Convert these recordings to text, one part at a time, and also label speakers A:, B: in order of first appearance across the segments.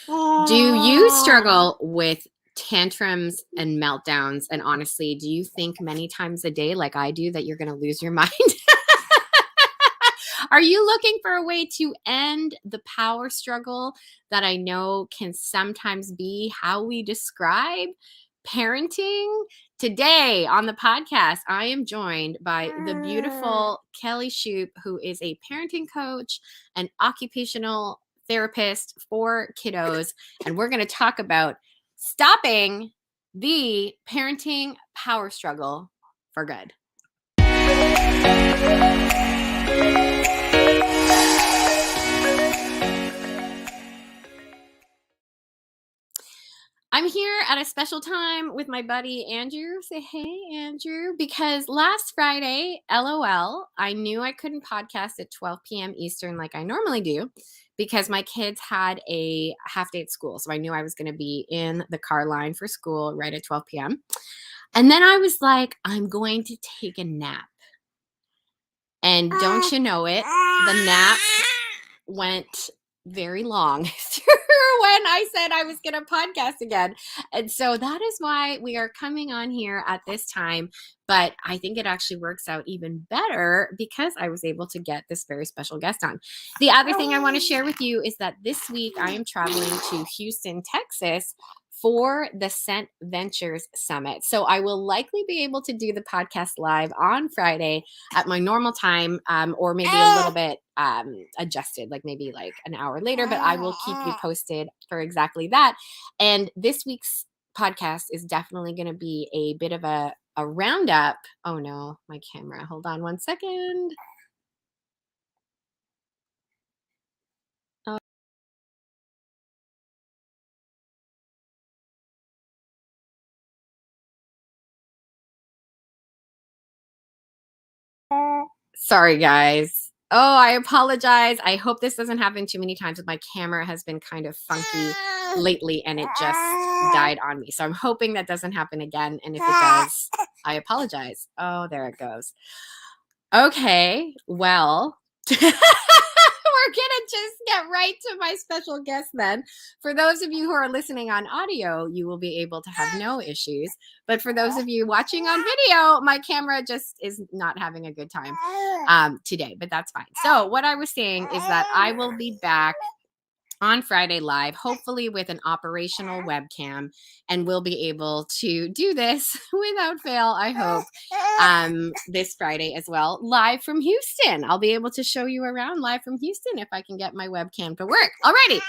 A: Do you struggle with tantrums and meltdowns? And honestly, do you think many times a day, like I do, that you're going to lose your mind? Are you looking for a way to end the power struggle that I know can sometimes be how we describe parenting? Today on the podcast, I am joined by the beautiful Kelly Shoup, who is a parenting coach and occupational therapist for kiddos. And we're going to talk about stopping the parenting power struggle for good. I'm here at a special time with my buddy Andrew. Say hey, Andrew, because last Friday, LOL, I knew I couldn't podcast at 12 p.m. Eastern like I normally do because my kids had a half day at school. So I knew I was going to be in the car line for school right at 12 p.m. And then I was like, I'm going to take a nap. And don't you know it, the nap went very long when I said I was going to podcast again. And so that is why we are coming on here at this time. But I think it actually works out even better because I was able to get this very special guest on. The other thing I want to share with you is that this week I am traveling to Houston, Texas for the Scent Ventures Summit. So I will likely be able to do the podcast live on Friday at my normal time, or maybe a little bit adjusted, like maybe like an hour later, but I will keep you posted for exactly that. And this week's podcast is definitely going to be a bit of a roundup. Oh no, my camera. Hold on one second. Sorry, guys. Oh, I apologize. I hope this doesn't happen too many times. My camera has been kind of funky lately and it just died on me. So I'm hoping that doesn't happen again. And if it does, I apologize. Oh, there it goes. Okay, well, we're going to just get right to my special guest then. For those of you who are listening on audio, you will be able to have no issues. But for those of you watching on video, my camera just is not having a good time today, but that's fine. So what I was saying is that I will be back on Friday live, hopefully with an operational webcam, and we'll be able to do this without fail, I hope, this Friday as well, live from Houston. I'll be able to show you around live from Houston if I can get my webcam to work. Alrighty.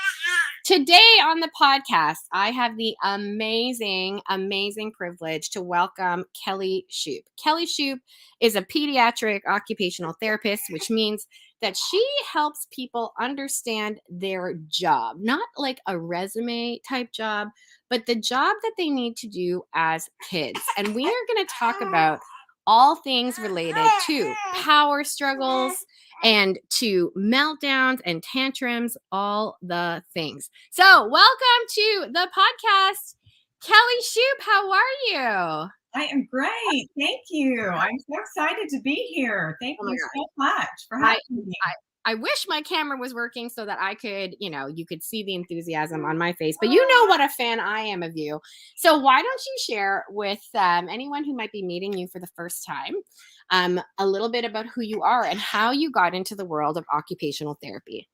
A: Today on the podcast, I have the amazing, amazing privilege to welcome Kelly Shoup. Kelly Shoup is a pediatric occupational therapist, which means that she helps people understand their job, not like a resume type job, but the job that they need to do as kids. And we are going to talk about all things related to power struggles and to meltdowns and tantrums, all the things. So welcome to the podcast, Kelly Shoup. How are you?
B: I am great. Thank you. I'm so excited to be here. Thank you so much for having me.
A: I wish my camera was working so that I could, you could see the enthusiasm on my face, but you know what a fan I am of you. So why don't you share with anyone who might be meeting you for the first time a little bit about who you are and how you got into the world of occupational therapy?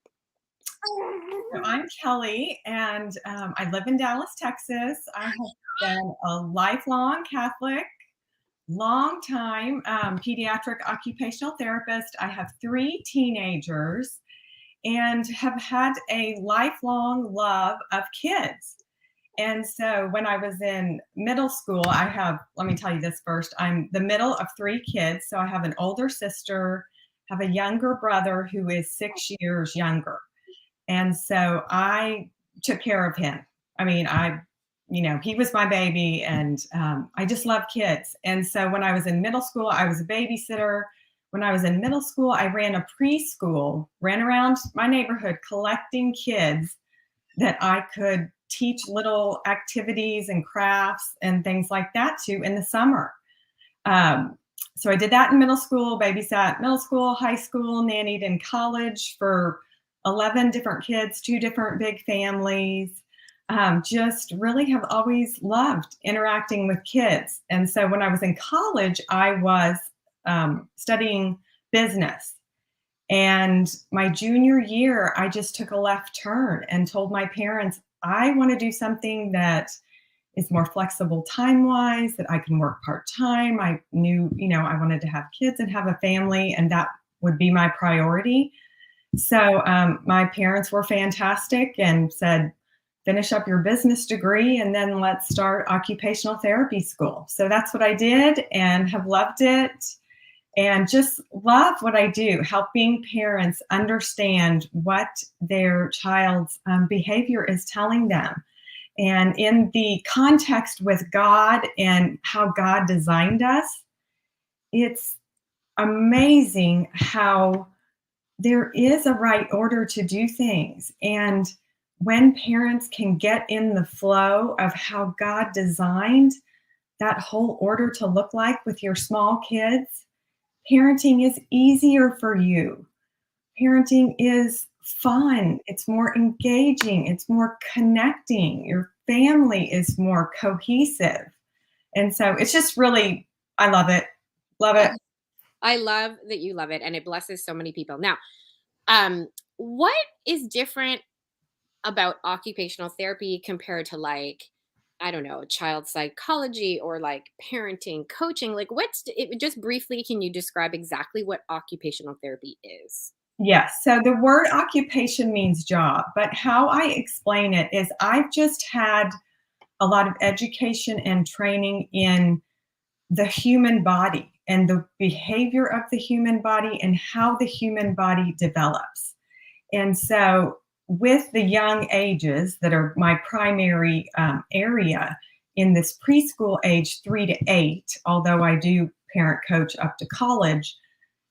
B: So I'm Kelly, and I live in Dallas, Texas. I have been a lifelong Catholic, long-time pediatric occupational therapist. I have 3 teenagers and have had a lifelong love of kids. And so when I was in middle school, let me tell you this first, I'm the middle of 3 kids. So I have an older sister, have a younger brother who is 6 years younger. And so I took care of him. I mean, he was my baby, and I just love kids. And so when I was in middle school, I was a babysitter. When I was in middle school, I ran a preschool, ran around my neighborhood collecting kids that I could teach little activities and crafts and things like that to in the summer. So I did that in middle school, babysat middle school, high school, nannied in college for 11 different kids, 2 different big families. just really have always loved interacting with kids. And so when I was in college, I was studying business. And my junior year, I just took a left turn and told my parents, I want to do something that is more flexible time wise, that I can work part time. I knew, I wanted to have kids and have a family, and that would be my priority. So my parents were fantastic and said, finish up your business degree and then let's start occupational therapy school. So that's what I did and have loved it and just love what I do, helping parents understand what their child's behavior is telling them. And in the context with God and how God designed us, it's amazing how there is a right order to do things. And when parents can get in the flow of how God designed that whole order to look like with your small kids, parenting is easier for you. Parenting is fun. It's more engaging. It's more connecting. Your family is more cohesive. And so it's just really, I love it. Love it.
A: I love that you love it, and it blesses so many people. Now, what is different about occupational therapy compared to, like, I don't know, child psychology or like parenting coaching? Like, just briefly, can you describe exactly what occupational therapy is?
B: Yes. So the word occupation means job, but how I explain it is I've just had a lot of education and training in the human body and the behavior of the human body and how the human body develops. And so, with the young ages that are my primary area in this preschool age 3 to 8, although I do parent coach up to college,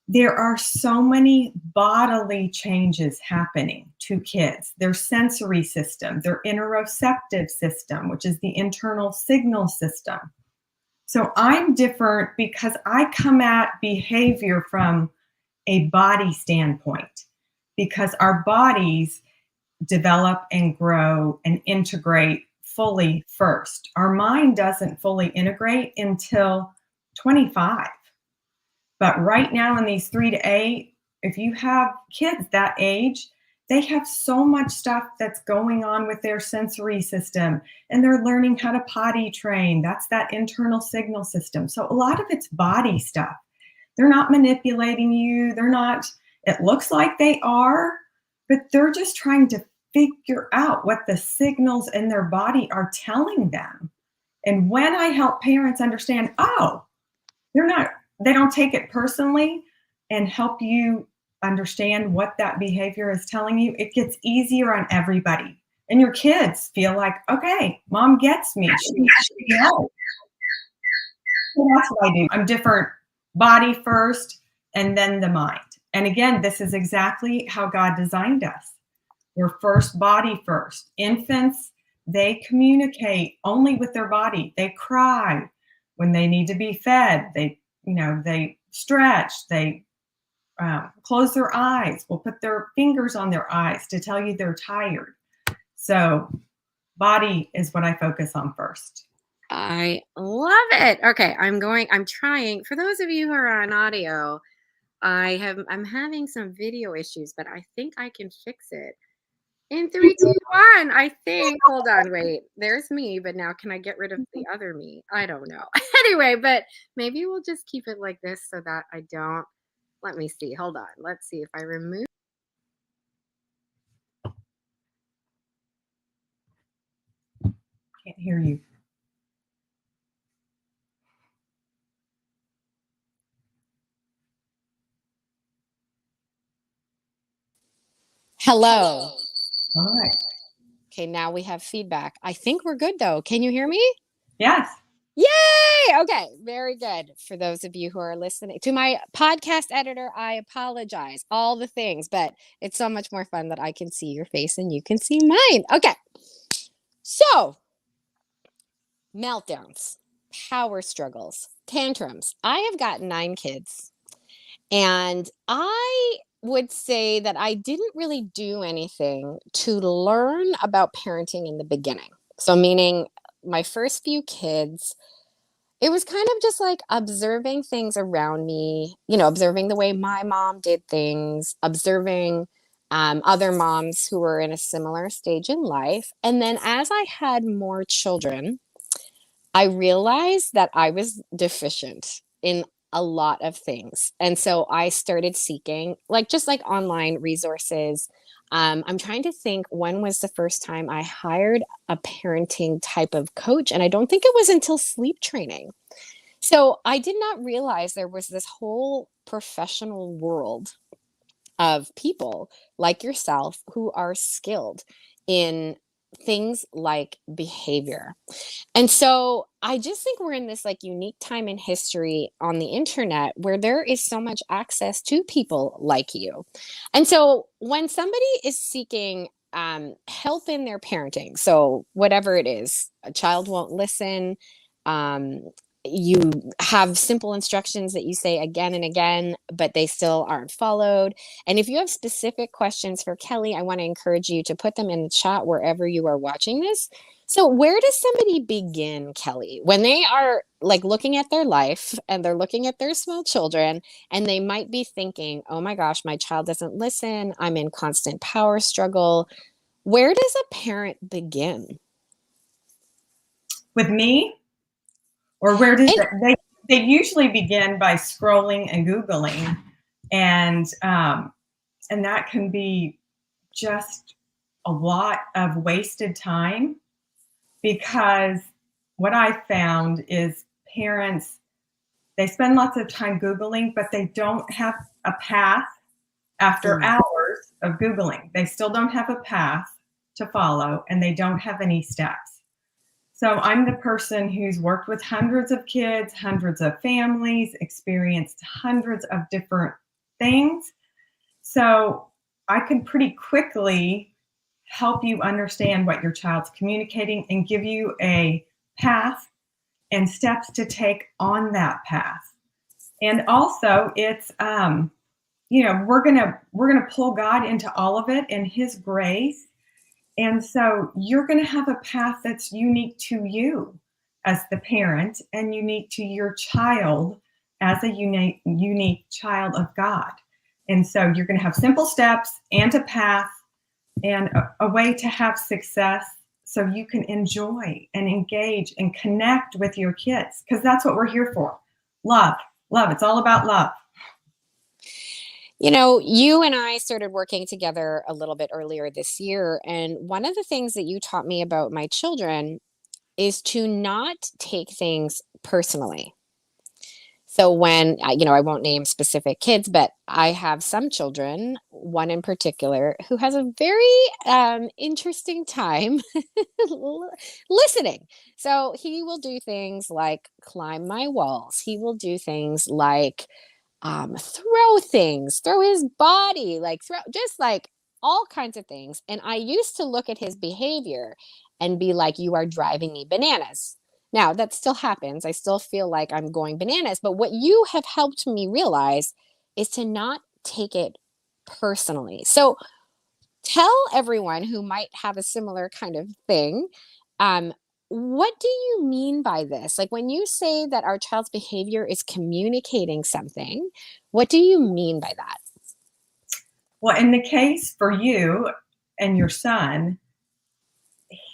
B: there are so many bodily changes happening to kids. Their sensory system, their interoceptive system, which is the internal signal system. So I'm different because I come at behavior from a body standpoint, because our bodies develop and grow and integrate fully first. Our mind doesn't fully integrate until 25. But right now in these 3 to 8, if you have kids that age, they have so much stuff that's going on with their sensory system, and they're learning how to potty train. That's that internal signal system. So a lot of it's body stuff. They're not manipulating you. They're not, it looks like they are, but they're just trying to figure out what the signals in their body are telling them. And when I help parents understand, oh, they don't take it personally and help you understand what that behavior is telling you, it gets easier on everybody. And your kids feel like, okay, mom gets me. She knows. So that's what I do. I'm different, body first and then the mind. And again, this is exactly how God designed us. We're first body first. Infants, they communicate only with their body. They cry when they need to be fed. They stretch. They close their eyes. Will put their fingers on their eyes to tell you they're tired. So body is what I focus on first.
A: I love it. Okay, I'm trying. For those of you who are on audio, I'm having some video issues, but I think I can fix it. In 3, 2, 1, I think. Hold on, wait. There's me, but now can I get rid of the other me? I don't know. Anyway, but maybe we'll just keep it like this so that I don't. Let me see. Hold on. Let's see if I remove.
B: Can't hear you.
A: Hello.
B: All right.
A: Okay, now we have feedback. I think we're good though. Can you hear me?
B: Yes.
A: Yay! Okay, very good. For those of you who are listening to my podcast editor, I apologize. All the things, but it's so much more fun that I can see your face and you can see mine. Okay. So, meltdowns, power struggles, tantrums. I have got 9 kids, and I would say that I didn't really do anything to learn about parenting in the beginning. So, meaning my first few kids, it was kind of just like observing things around me, observing the way my mom did things, observing other moms who were in a similar stage in life. And then as I had more children, I realized that I was deficient in a lot of things. And so I started seeking just like online resources. I'm trying to think when was the first time I hired a parenting type of coach. And I don't think it was until sleep training. So I did not realize there was this whole professional world of people like yourself who are skilled in things like behavior. And so I just think we're in this unique time in history on the internet where there is so much access to people like you. And so when somebody is seeking help in their parenting, so whatever it is, a child won't listen, um, you have simple instructions that you say again and again, but they still aren't followed. And if you have specific questions for Kelly, I want to encourage you to put them in the chat wherever you are watching this. So where does somebody begin, Kelly, when they are looking at their life and they're looking at their small children and they might be thinking, oh my gosh, my child doesn't listen. I'm in constant power struggle. Where does a parent begin?
B: With me? Or where does
A: And,
B: they usually begin by scrolling and Googling, and that can be just a lot of wasted time, because what I found is parents, they spend lots of time Googling, but they don't have a path after hours of Googling. They still don't have a path to follow, and they don't have any steps. So I'm the person who's worked with hundreds of kids, hundreds of families, experienced hundreds of different things. So I can pretty quickly help you understand what your child's communicating and give you a path and steps to take on that path. And also it's, we're gonna pull God into all of it and his grace. And so you're going to have a path that's unique to you as the parent and unique to your child as a unique child of God. And so you're going to have simple steps and a path and a way to have success so you can enjoy and engage and connect with your kids, because that's what we're here for. Love. It's all about love.
A: You and I started working together a little bit earlier this year. And one of the things that you taught me about my children is to not take things personally. So I won't name specific kids, but I have some children, one in particular, who has a very interesting time listening. So he will do things like climb my walls. He will do things like throw his body, throw just all kinds of things. And I used to look at his behavior and be like, you are driving me bananas. Now that still happens. I still feel like I'm going bananas. But what you have helped me realize is to not take it personally. So tell everyone who might have a similar kind of thing, um, what do you mean by this? When you say that our child's behavior is communicating something, what do you mean by that?
B: Well, in the case for you and your son,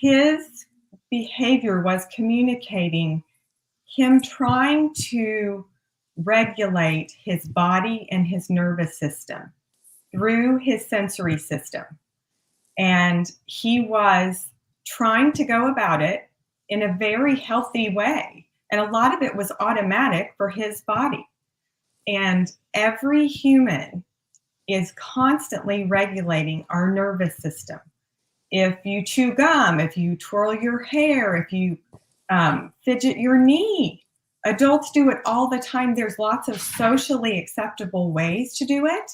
B: his behavior was communicating him trying to regulate his body and his nervous system through his sensory system. And he was trying to go about it in a very healthy way. And a lot of it was automatic for his body. And every human is constantly regulating our nervous system. If you chew gum, if you twirl your hair, if you fidget your knee, adults do it all the time. There's lots of socially acceptable ways to do it.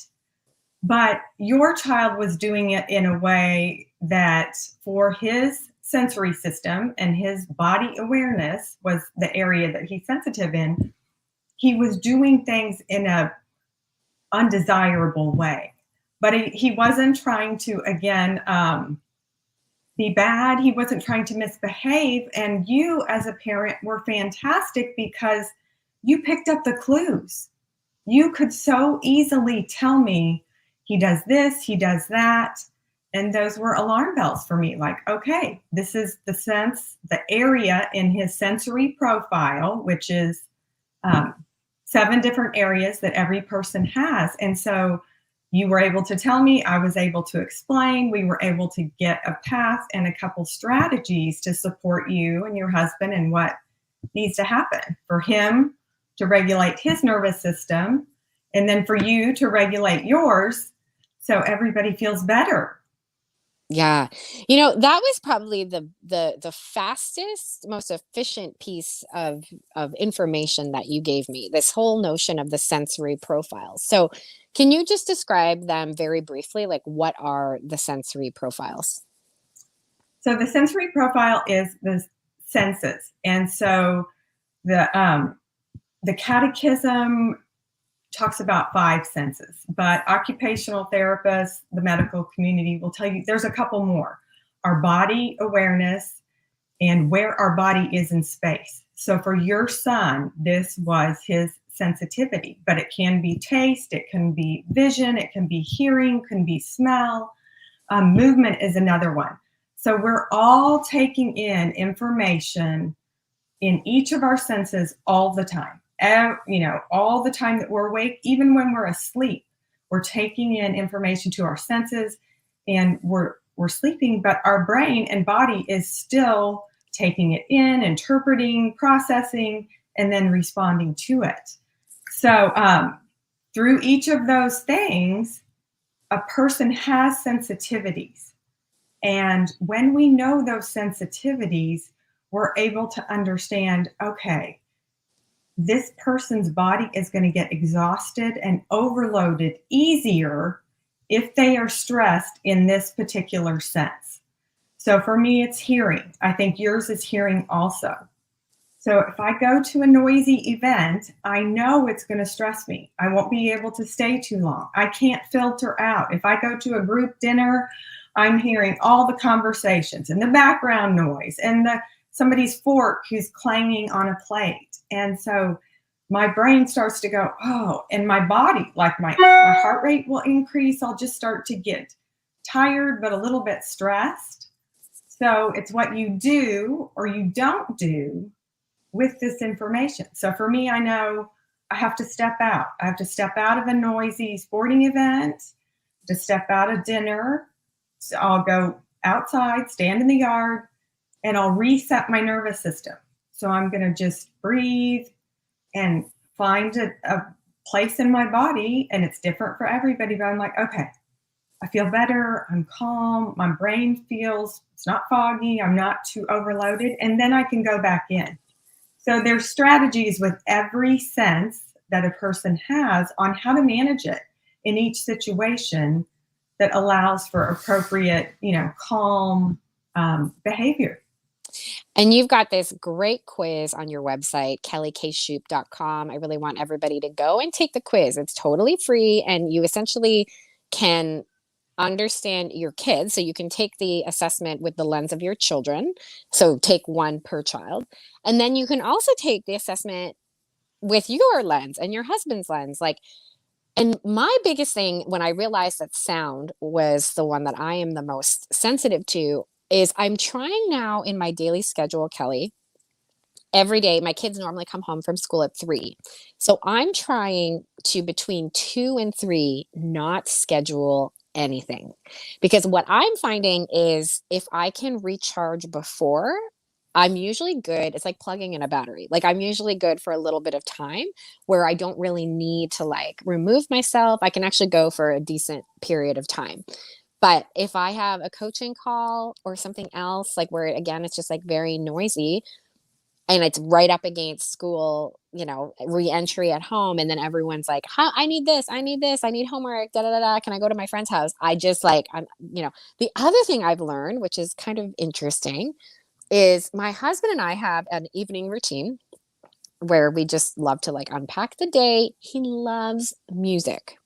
B: But your child was doing it in a way that for his sensory system and his body awareness was the area that he's sensitive in. He was doing things in a undesirable way. but he wasn't trying to, again, be bad. He wasn't trying to misbehave. And you, as a parent, were fantastic because you picked up the clues. You could so easily tell me, he does this, he does that. And those were alarm bells for me. Like, okay, this is the area in his sensory profile, which is 7 different areas that every person has. And so you were able to tell me, I was able to explain, we were able to get a path and a couple strategies to support you and your husband and what needs to happen for him to regulate his nervous system, and then for you to regulate yours so everybody feels better.
A: Yeah. You know, that was probably the fastest, most efficient piece of information that you gave me. This whole notion of the sensory profiles. So, can you just describe them very briefly? Like, what are the sensory profiles?
B: So the sensory profile is the senses. And so the catechism talks about 5 senses, but occupational therapists, the medical community will tell you there's a couple more. Our body awareness and where our body is in space. So for your son, this was his sensitivity, but it can be taste, it can be vision, it can be hearing, can be smell. Movement is another one. So we're all taking in information in each of our senses all the time. All the time that we're awake, even when we're asleep, we're taking in information to our senses, and we're sleeping, but our brain and body is still taking it in, interpreting, processing, and then responding to it. So through each of those things, a person has sensitivities. And when we know those sensitivities, we're able to understand, okay, this person's body is going to get exhausted and overloaded easier if they are stressed in this particular sense. So for me, it's hearing. I think yours is hearing also. So if I go to a noisy event, I know it's going to stress me. I won't be able to stay too long. I can't filter out. If I go to a group dinner, I'm hearing all the conversations and the background noise and somebody's fork who's clanging on a plate. And so my brain starts to go, oh, and my body, like my heart rate will increase. I'll just start to get tired, but a little bit stressed. So it's what you do or you don't do with this information. So for me, I know I have to step out. I have to step out of a noisy sporting event, to step out of dinner. So I'll go outside, stand in the yard, and I'll reset my nervous system. So I'm going to just breathe and find a place in my body, and it's different for everybody, but I'm like, okay, I feel better, I'm calm, my brain feels, it's not foggy, I'm not too overloaded, and then I can go back in. So there's strategies with every sense that a person has on how to manage it in each situation that allows for appropriate, calm behavior.
A: And you've got this great quiz on your website, kellyshoup.com. I really want everybody to go and take the quiz. It's totally free, and you essentially can understand your kids. So you can take the assessment with the lens of your children. So take one per child. And then you can also take the assessment with your lens and your husband's lens. And my biggest thing when I realized that sound was the one that I am the most sensitive to is I'm trying now in my daily schedule, Kelly, every day. My kids normally come home from school at 3. So I'm trying to between 2 and 3 not schedule anything. Because what I'm finding is if I can recharge before, I'm usually good. It's like plugging in a battery. Like I'm usually good for a little bit of time where I don't really need to remove myself. I can actually go for a decent period of time. But if I have a coaching call or something else, where again, it's just very noisy and it's right up against school, re-entry at home. And then everyone's like, I need this, I need this, I need homework, da da da da. Can I go to my friend's house? I just the other thing I've learned, which is kind of interesting, is my husband and I have an evening routine where we just love to unpack the day. He loves music.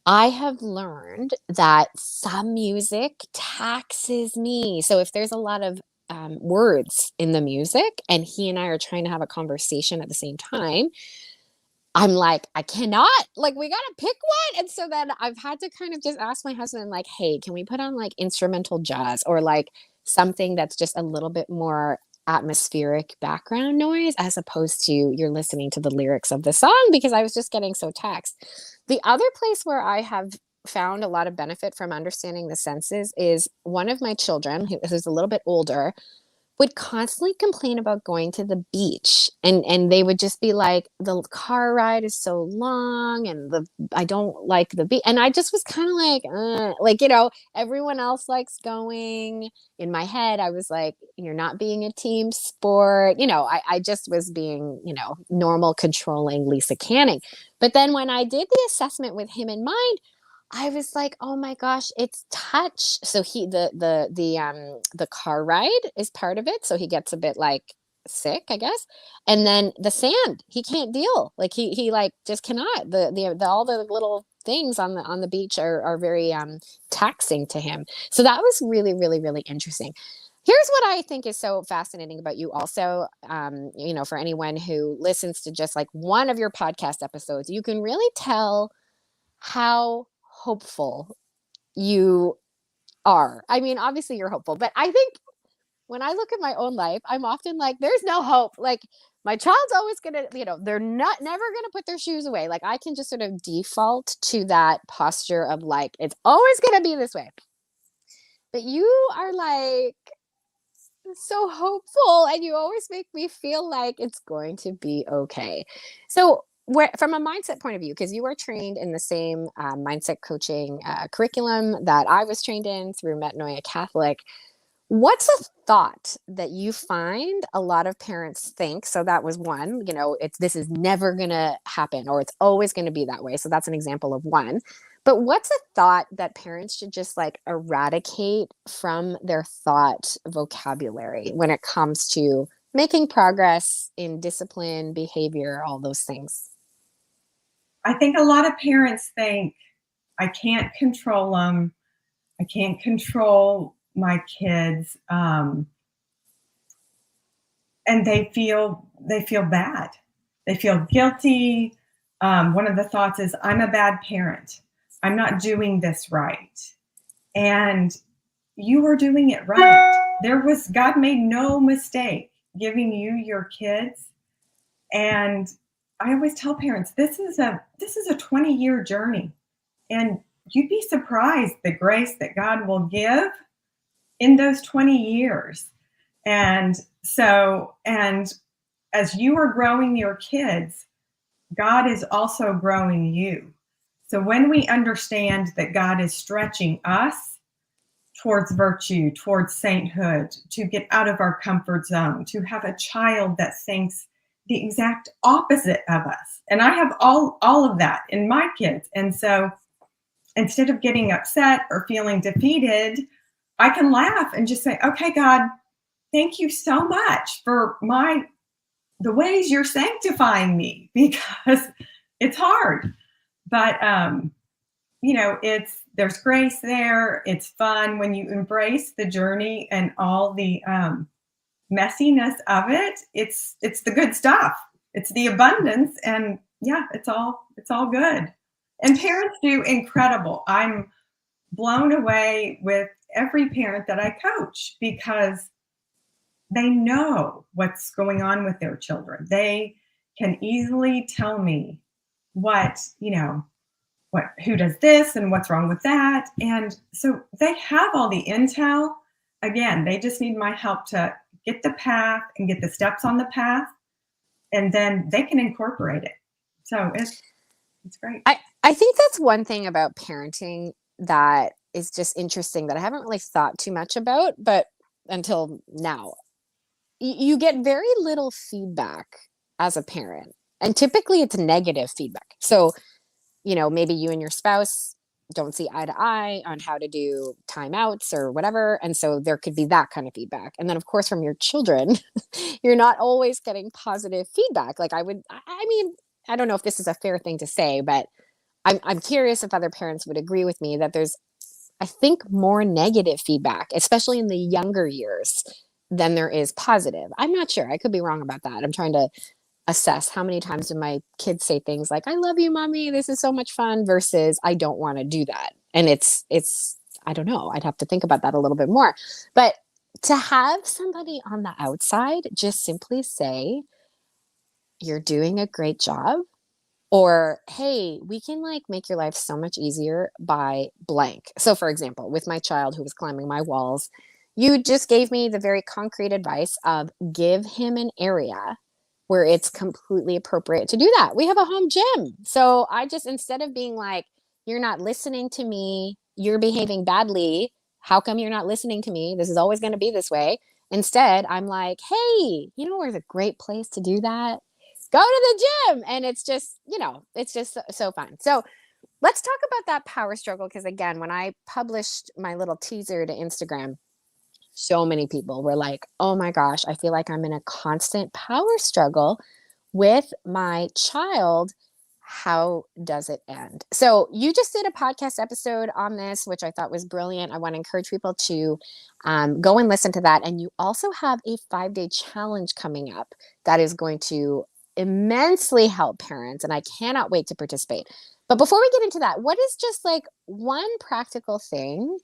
A: I have learned that some music taxes me. So if there's a lot of words in the music and he and I are trying to have a conversation at the same time, I'm like, I cannot, like, we gotta pick one. And so then I've had to kind of just ask my husband, like, hey, can we put on like instrumental jazz or like something that's just a little bit more atmospheric background noise as opposed to you're listening to the lyrics of the song because I was just getting so taxed. The other place where I have found a lot of benefit from understanding the senses is one of my children, who's a little bit older, would constantly complain about going to the beach and they would just be like the car ride is so long and the I don't like the beach and I just was kind of like everyone else likes going. In my head I was like, you're not being a team sport, I just was being, normal controlling Lisa Canning. But then when I did the assessment with him in mind, I was like, "Oh my gosh, it's touch." So he the car ride is part of it, so he gets a bit, like, sick, I guess, and then the sand, he can't deal, like, he, like, just cannot. The all the little things on the beach are very, taxing to him. So that was really, really, really interesting. Here's what I think is so fascinating about you also, for anyone who listens to just, like, one of your podcast episodes, you can really tell how hopeful you are. I mean, obviously you're hopeful, but I think when I look at my own life, I'm often like, there's no hope. Like my child's always gonna, they're not never gonna put their shoes away. Like I can just sort of default to that posture of like, it's always gonna be this way. But you are like so hopeful and you always make me feel like it's going to be okay. So from a mindset point of view, because you are trained in the same mindset coaching curriculum that I was trained in through Metanoia Catholic, what's a thought that you find a lot of parents think? So that was one, it's this is never going to happen or it's always going to be that way. So that's an example of one. But what's a thought that parents should just like eradicate from their thought vocabulary when it comes to making progress in discipline, behavior, all those things?
B: I think a lot of parents think I can't control them. I can't control my kids, and they feel bad. They feel guilty. One of the thoughts is, I'm a bad parent. I'm not doing this right. And you are doing it right. God made no mistake giving you your kids. And I always tell parents, this is a 20-year journey. And you'd be surprised the grace that God will give in those 20 years. And as you are growing your kids, God is also growing you. So when we understand that God is stretching us towards virtue, towards sainthood, to get out of our comfort zone, to have a child that thinks the exact opposite of us. And I have all of that in my kids. And so instead of getting upset or feeling defeated, I can laugh and just say, okay, God, thank you so much for the ways you're sanctifying me, because it's hard. But there's grace there. It's fun when you embrace the journey and all the messiness of it. It's the good stuff. It's the abundance, and yeah, it's all good. And parents do incredible. I'm blown away with every parent that I coach because they know what's going on with their children. They can easily tell me who does this and what's wrong with that. And so they have all the intel. Again, they just need my help to get the path and get the steps on the path, and then they can incorporate it. So it's great.
A: I think that's one thing about parenting that is just interesting that I haven't really thought too much about, but until now, you get very little feedback as a parent. And typically it's negative feedback. So, maybe you and your spouse don't see eye to eye on how to do timeouts or whatever. And so there could be that kind of feedback. And then, of course, from your children, you're not always getting positive feedback. Like I mean, I don't know if this is a fair thing to say, but I'm curious if other parents would agree with me that there's, I think, more negative feedback, especially in the younger years, than there is positive. I'm not sure. I could be wrong about that. I'm trying to assess how many times do my kids say things like, I love you, mommy, this is so much fun, versus I don't want to do that. And it's, I don't know. I'd have to think about that a little bit more. But to have somebody on the outside just simply say, you're doing a great job, or hey, we can like make your life so much easier by blank. So for example, with my child who was climbing my walls, you just gave me the very concrete advice of give him an area where it's completely appropriate to do that. We have a home gym. So I just, instead of being like, you're not listening to me, you're behaving badly, how come you're not listening to me, this is always going to be this way, instead I'm like, hey, you know where's a great place to do that? Go to the gym. And it's just, it's just so fun. So let's talk about that power struggle, because again, when I published my little teaser to Instagram, so many people were like, oh my gosh, I feel like I'm in a constant power struggle with my child. How does it end? So you just did a podcast episode on this, which I thought was brilliant. I want to encourage people to go and listen to that. And you also have a 5-day challenge coming up that is going to immensely help parents. And I cannot wait to participate. But before we get into that, what is just like one practical thing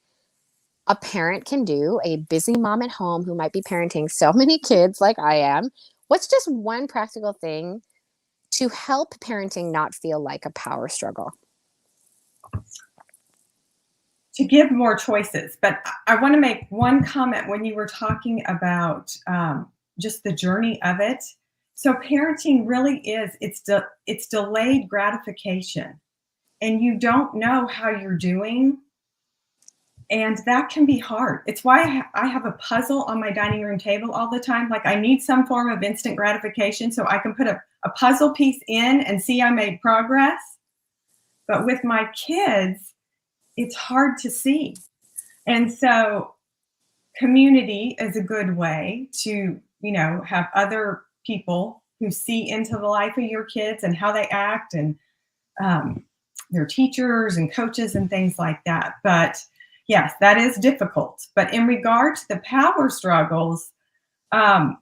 A: a parent can do, a busy mom at home who might be parenting so many kids like I am? What's just one practical thing to help parenting not feel like a power struggle?
B: To give more choices. But I want to make one comment when you were talking about just the journey of it. So parenting really is, it's delayed gratification, and you don't know how you're doing. And that can be hard. It's why I have a puzzle on my dining room table all the time. Like I need some form of instant gratification so I can put a puzzle piece in and see I made progress. But with my kids, it's hard to see. And so community is a good way to, have other people who see into the life of your kids and how they act, and their teachers and coaches and things like that. But yes, that is difficult. But in regard to the power struggles, I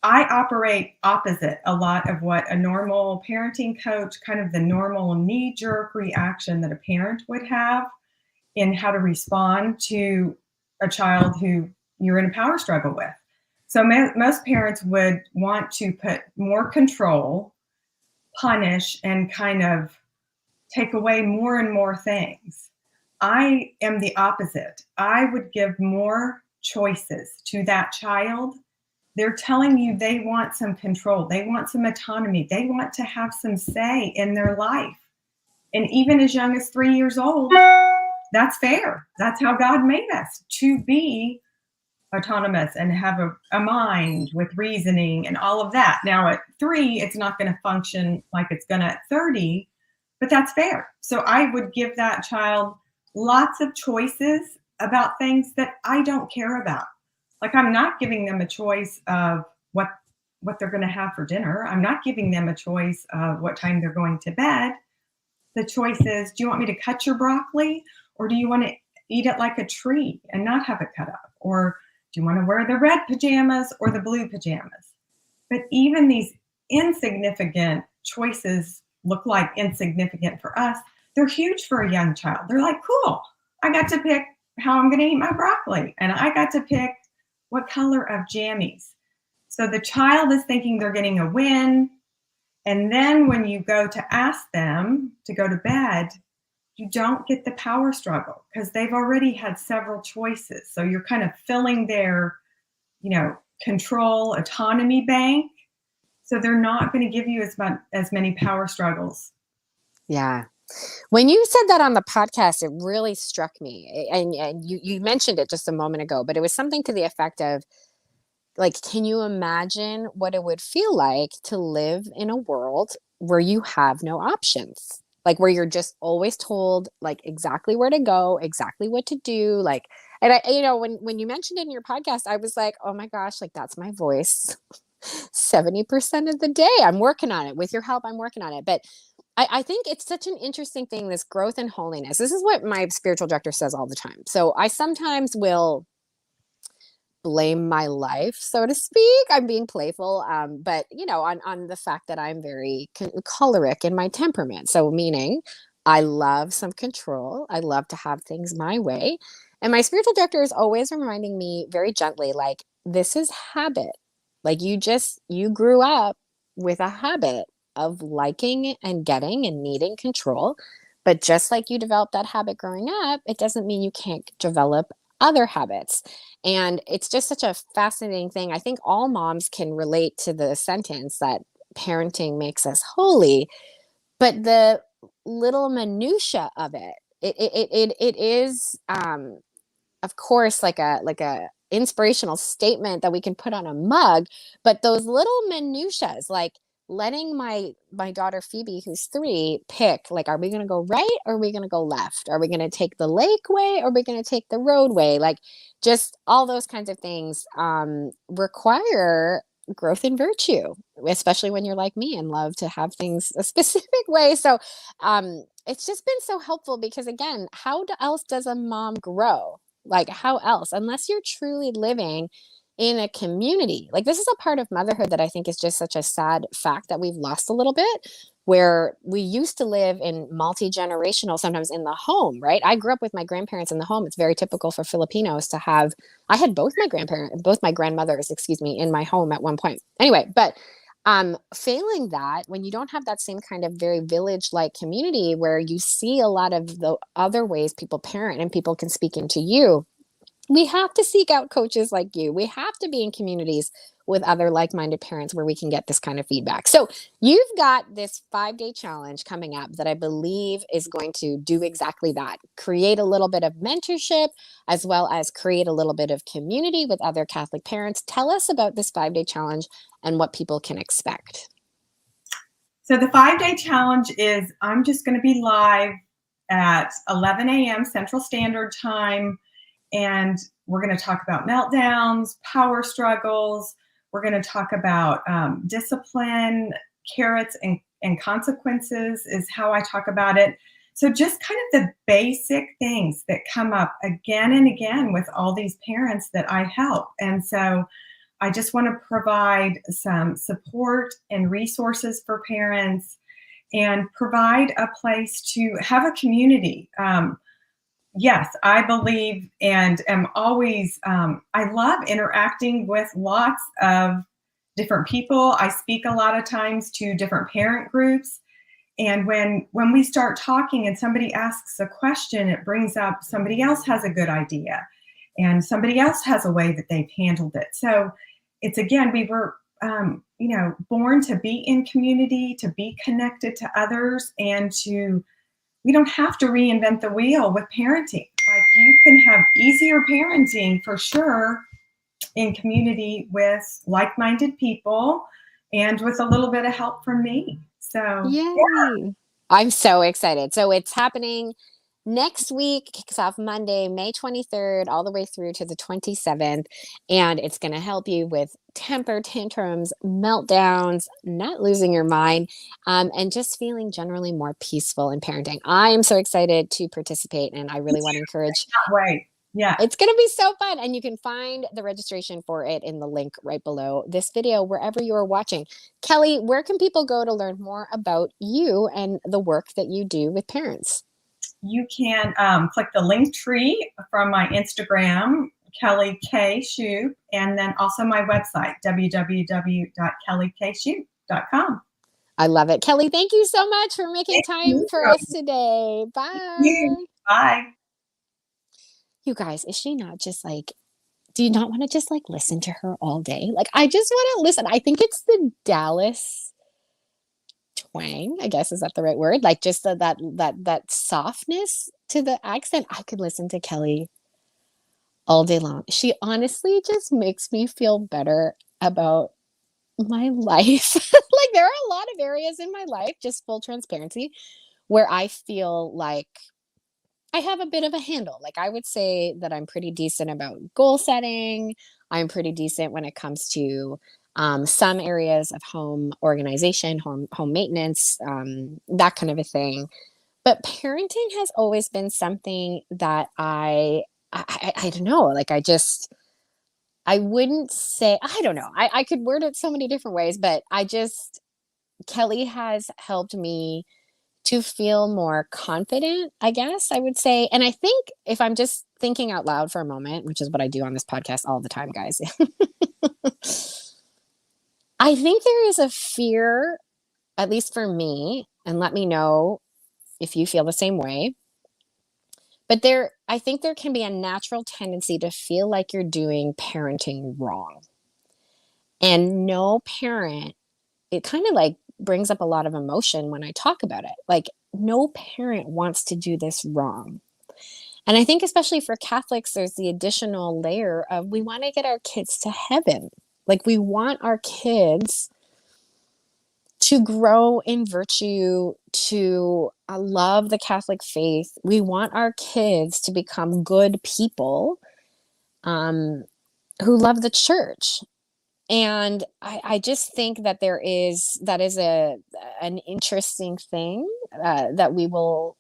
B: operate opposite a lot of what a normal parenting coach, kind of the normal knee-jerk reaction that a parent would have in how to respond to a child who you're in a power struggle with. So most parents would want to put more control, punish, and kind of take away more and more things. I am the opposite. I would give more choices to that child. They're telling you they want some control. They want some autonomy. They want to have some say in their life. And even as young as 3 years old, that's fair. That's how God made us, to be autonomous and have a mind with reasoning and all of that. Now at 3, it's not going to function like it's going to at 30, but that's fair. So I would give that child lots of choices about things that I don't care about. Like I'm not giving them a choice of what they're going to have for dinner. I'm not giving them a choice of what time they're going to bed. The choice is, do you want me to cut your broccoli, or do you want to eat it like a tree and not have it cut up? Or do you want to wear the red pajamas or the blue pajamas? But even these insignificant choices look like insignificant for us. They're huge for a young child. They're like, cool, I got to pick how I'm going to eat my broccoli, and I got to pick what color of jammies. So the child is thinking they're getting a win. And then when you go to ask them to go to bed, you don't get the power struggle because they've already had several choices. So you're kind of filling their, control, autonomy bank. So they're not going to give you as many power struggles.
A: Yeah. When you said that on the podcast, it really struck me. And you mentioned it just a moment ago, but it was something to the effect of, like, can you imagine what it would feel like to live in a world where you have no options? Like where you're just always told like exactly where to go, exactly what to do. Like, and when you mentioned it in your podcast, I was like, oh my gosh, like that's my voice 70% of the day. I'm working on it. With your help, I'm working on it. But I think it's such an interesting thing, this growth and holiness. This is what my spiritual director says all the time. So I sometimes will blame my life, so to speak. I'm being playful, but on the fact that I'm very choleric in my temperament. So meaning, I love some control. I love to have things my way, and my spiritual director is always reminding me very gently, like this is habit. Like you grew up with a habit of liking and getting and needing control. But just like you developed that habit growing up, it doesn't mean you can't develop other habits. And it's just such a fascinating thing. I think all moms can relate to the sentence that parenting makes us holy, but the little minutia of it is of course like a inspirational statement that we can put on a mug, but those little minutiae, like letting my daughter Phoebe, who's 3, pick, like, are we going to go right or are we going to go left? Are we going to take the lake way or are we going to take the roadway? Like, just all those kinds of things require growth in virtue, especially when you're like me and love to have things a specific way. So it's just been so helpful because, again, else does a mom grow? Like, how else? Unless you're truly living in a community. Like, this is a part of motherhood that I think is just such a sad fact that we've lost a little bit, where we used to live in multi-generational, sometimes in the home, right? I grew up with my grandparents in the home. It's very typical for Filipinos to have, I had both my grandmothers, excuse me, in my home at one point. Anyway, but failing that, when you don't have that same kind of very village like community where you see a lot of the other ways people parent and people can speak into you, we have to seek out coaches like you. We have to be in communities with other like-minded parents where we can get this kind of feedback. So you've got this 5-day challenge coming up that I believe is going to do exactly that. Create a little bit of mentorship as well as create a little bit of community with other Catholic parents. Tell us about this 5-day challenge and what people can expect.
B: So the 5-day challenge is I'm just going to be live at 11 a.m. Central Standard Time. And we're going to talk about meltdowns, power struggles. We're going to talk about discipline, carrots, and consequences is how I talk about it. So just kind of the basic things that come up again and again with all these parents that I help. And so I just want to provide some support and resources for parents and provide a place to have a community. Yes, I believe and am always, I love interacting with lots of different people. I speak a lot of times to different parent groups. And when we start talking and somebody asks a question, it brings up somebody else has a good idea and somebody else has a way that they've handled it. So it's, again, we were, born to be in community, to be connected to others, and we don't have to reinvent the wheel with parenting. Like, you can have easier parenting for sure in community with like-minded people and with a little bit of help from me. So,
A: Yay.
B: yeah.
A: I'm so excited. So it's happening next week, kicks off Monday, May 23rd, all the way through to the 27th. And it's going to help you with temper tantrums, meltdowns, not losing your mind, and just feeling generally more peaceful in parenting. I am so excited to participate, and I really want to encourage.
B: Wait. Yeah.
A: It's going to be so fun. And you can find the registration for it in the link right below this video, wherever you are watching. Kelly, where can people go to learn more about you and the work that you do with parents?
B: You can click the link tree from my Instagram, Kelly K. Shoup, and then also my website, www.kellykshoop.com.
A: I love it. Kelly, thank you so much for making
B: Thank
A: time
B: you.
A: for us today. Bye.
B: Bye.
A: You guys, is she not just like, do you not want to just like listen to her all day? Like, I just want to listen. I think it's the Dallas twang, I guess, is that the right word? Like, just that softness to the accent. I could listen to Kelly all day long. She honestly just makes me feel better about my life. Like, there are a lot of areas in my life, just full transparency, where I feel like I have a bit of a handle. Like, I would say that I'm pretty decent about goal setting. I'm pretty decent when it comes to some areas of home organization, home maintenance, that kind of a thing. But parenting has always been something that I don't know, like I wouldn't say, I don't know. I could word it so many different ways, but Kelly has helped me to feel more confident, I guess I would say. And I think if I'm just thinking out loud for a moment, which is what I do on this podcast all the time, guys, I think there is a fear, at least for me, and let me know if you feel the same way. But I think there can be a natural tendency to feel like you're doing parenting wrong. And no parent, it kind of like brings up a lot of emotion when I talk about it. Like, no parent wants to do this wrong. And I think, especially for Catholics, there's the additional layer of we want to get our kids to heaven. Like, we want our kids to grow in virtue, to love the Catholic faith. We want our kids to become good people um, who love the church. And I just think that that is an interesting thing that we will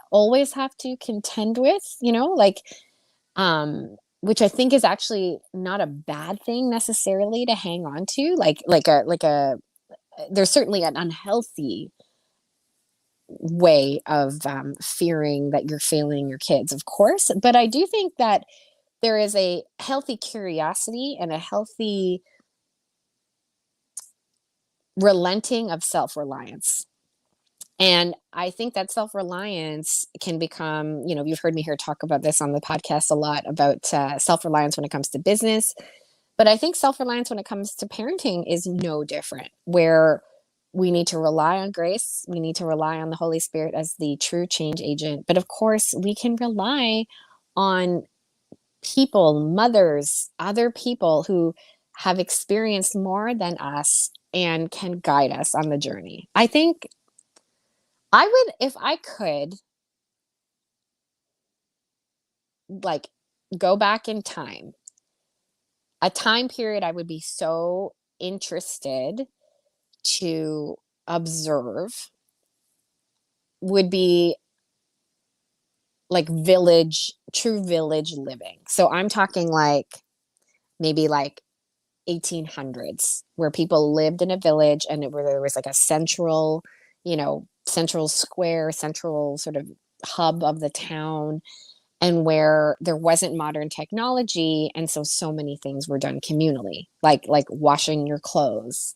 A: always have to contend with, which I think is actually not a bad thing necessarily to hang on to. There's certainly an unhealthy way of fearing that you're failing your kids, of course. But I do think that there is a healthy curiosity and a healthy relenting of self-reliance. And I think that self-reliance can become, you've heard me here talk about this on the podcast a lot about self-reliance when it comes to business. But I think self-reliance when it comes to parenting is no different, where we need to rely on grace. We need to rely on the Holy Spirit as the true change agent. But of course, we can rely on people, mothers, other people who have experienced more than us and can guide us on the journey. I think I would, if I could, like, go back in time, a time period I would be so interested to observe would be like true village living. So I'm talking like maybe like 1800s, where people lived in a village and where there was like a central square, central sort of hub of the town, and where there wasn't modern technology, and so many things were done communally, like washing your clothes,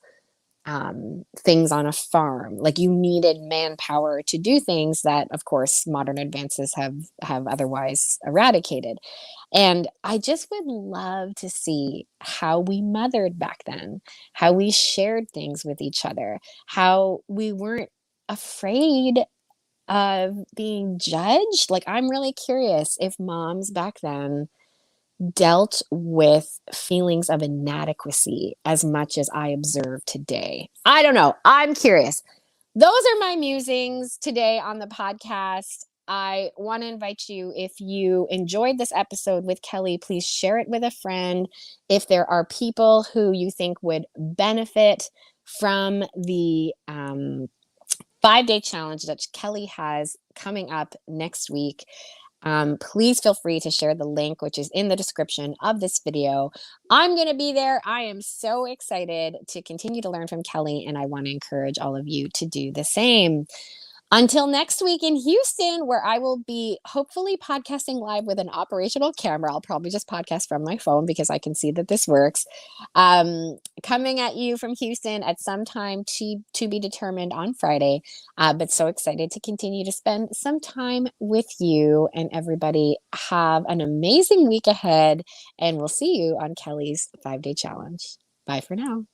A: things on a farm. Like, you needed manpower to do things that, of course, modern advances have otherwise eradicated. And I just would love to see how we mothered back then, how we shared things with each other, how we weren't afraid of being judged. Like, I'm really curious if moms back then dealt with feelings of inadequacy as much as I observe today. I don't know. I'm curious. Those are my musings today on the podcast. I want to invite you, if you enjoyed this episode with Kelly, please share it with a friend. If there are people who you think would benefit from the 5-day challenge that Kelly has coming up next week, please feel free to share the link, which is in the description of this video. I'm going to be there. I am so excited to continue to learn from Kelly, and I want to encourage all of you to do the same. Until next week in Houston, where I will be hopefully podcasting live with an operational camera. I'll probably just podcast from my phone because I can see that this works. Coming at you from Houston at some time to be determined on Friday. But so excited to continue to spend some time with you, and everybody have an amazing week ahead. And we'll see you on Kelly's 5-day challenge. Bye for now.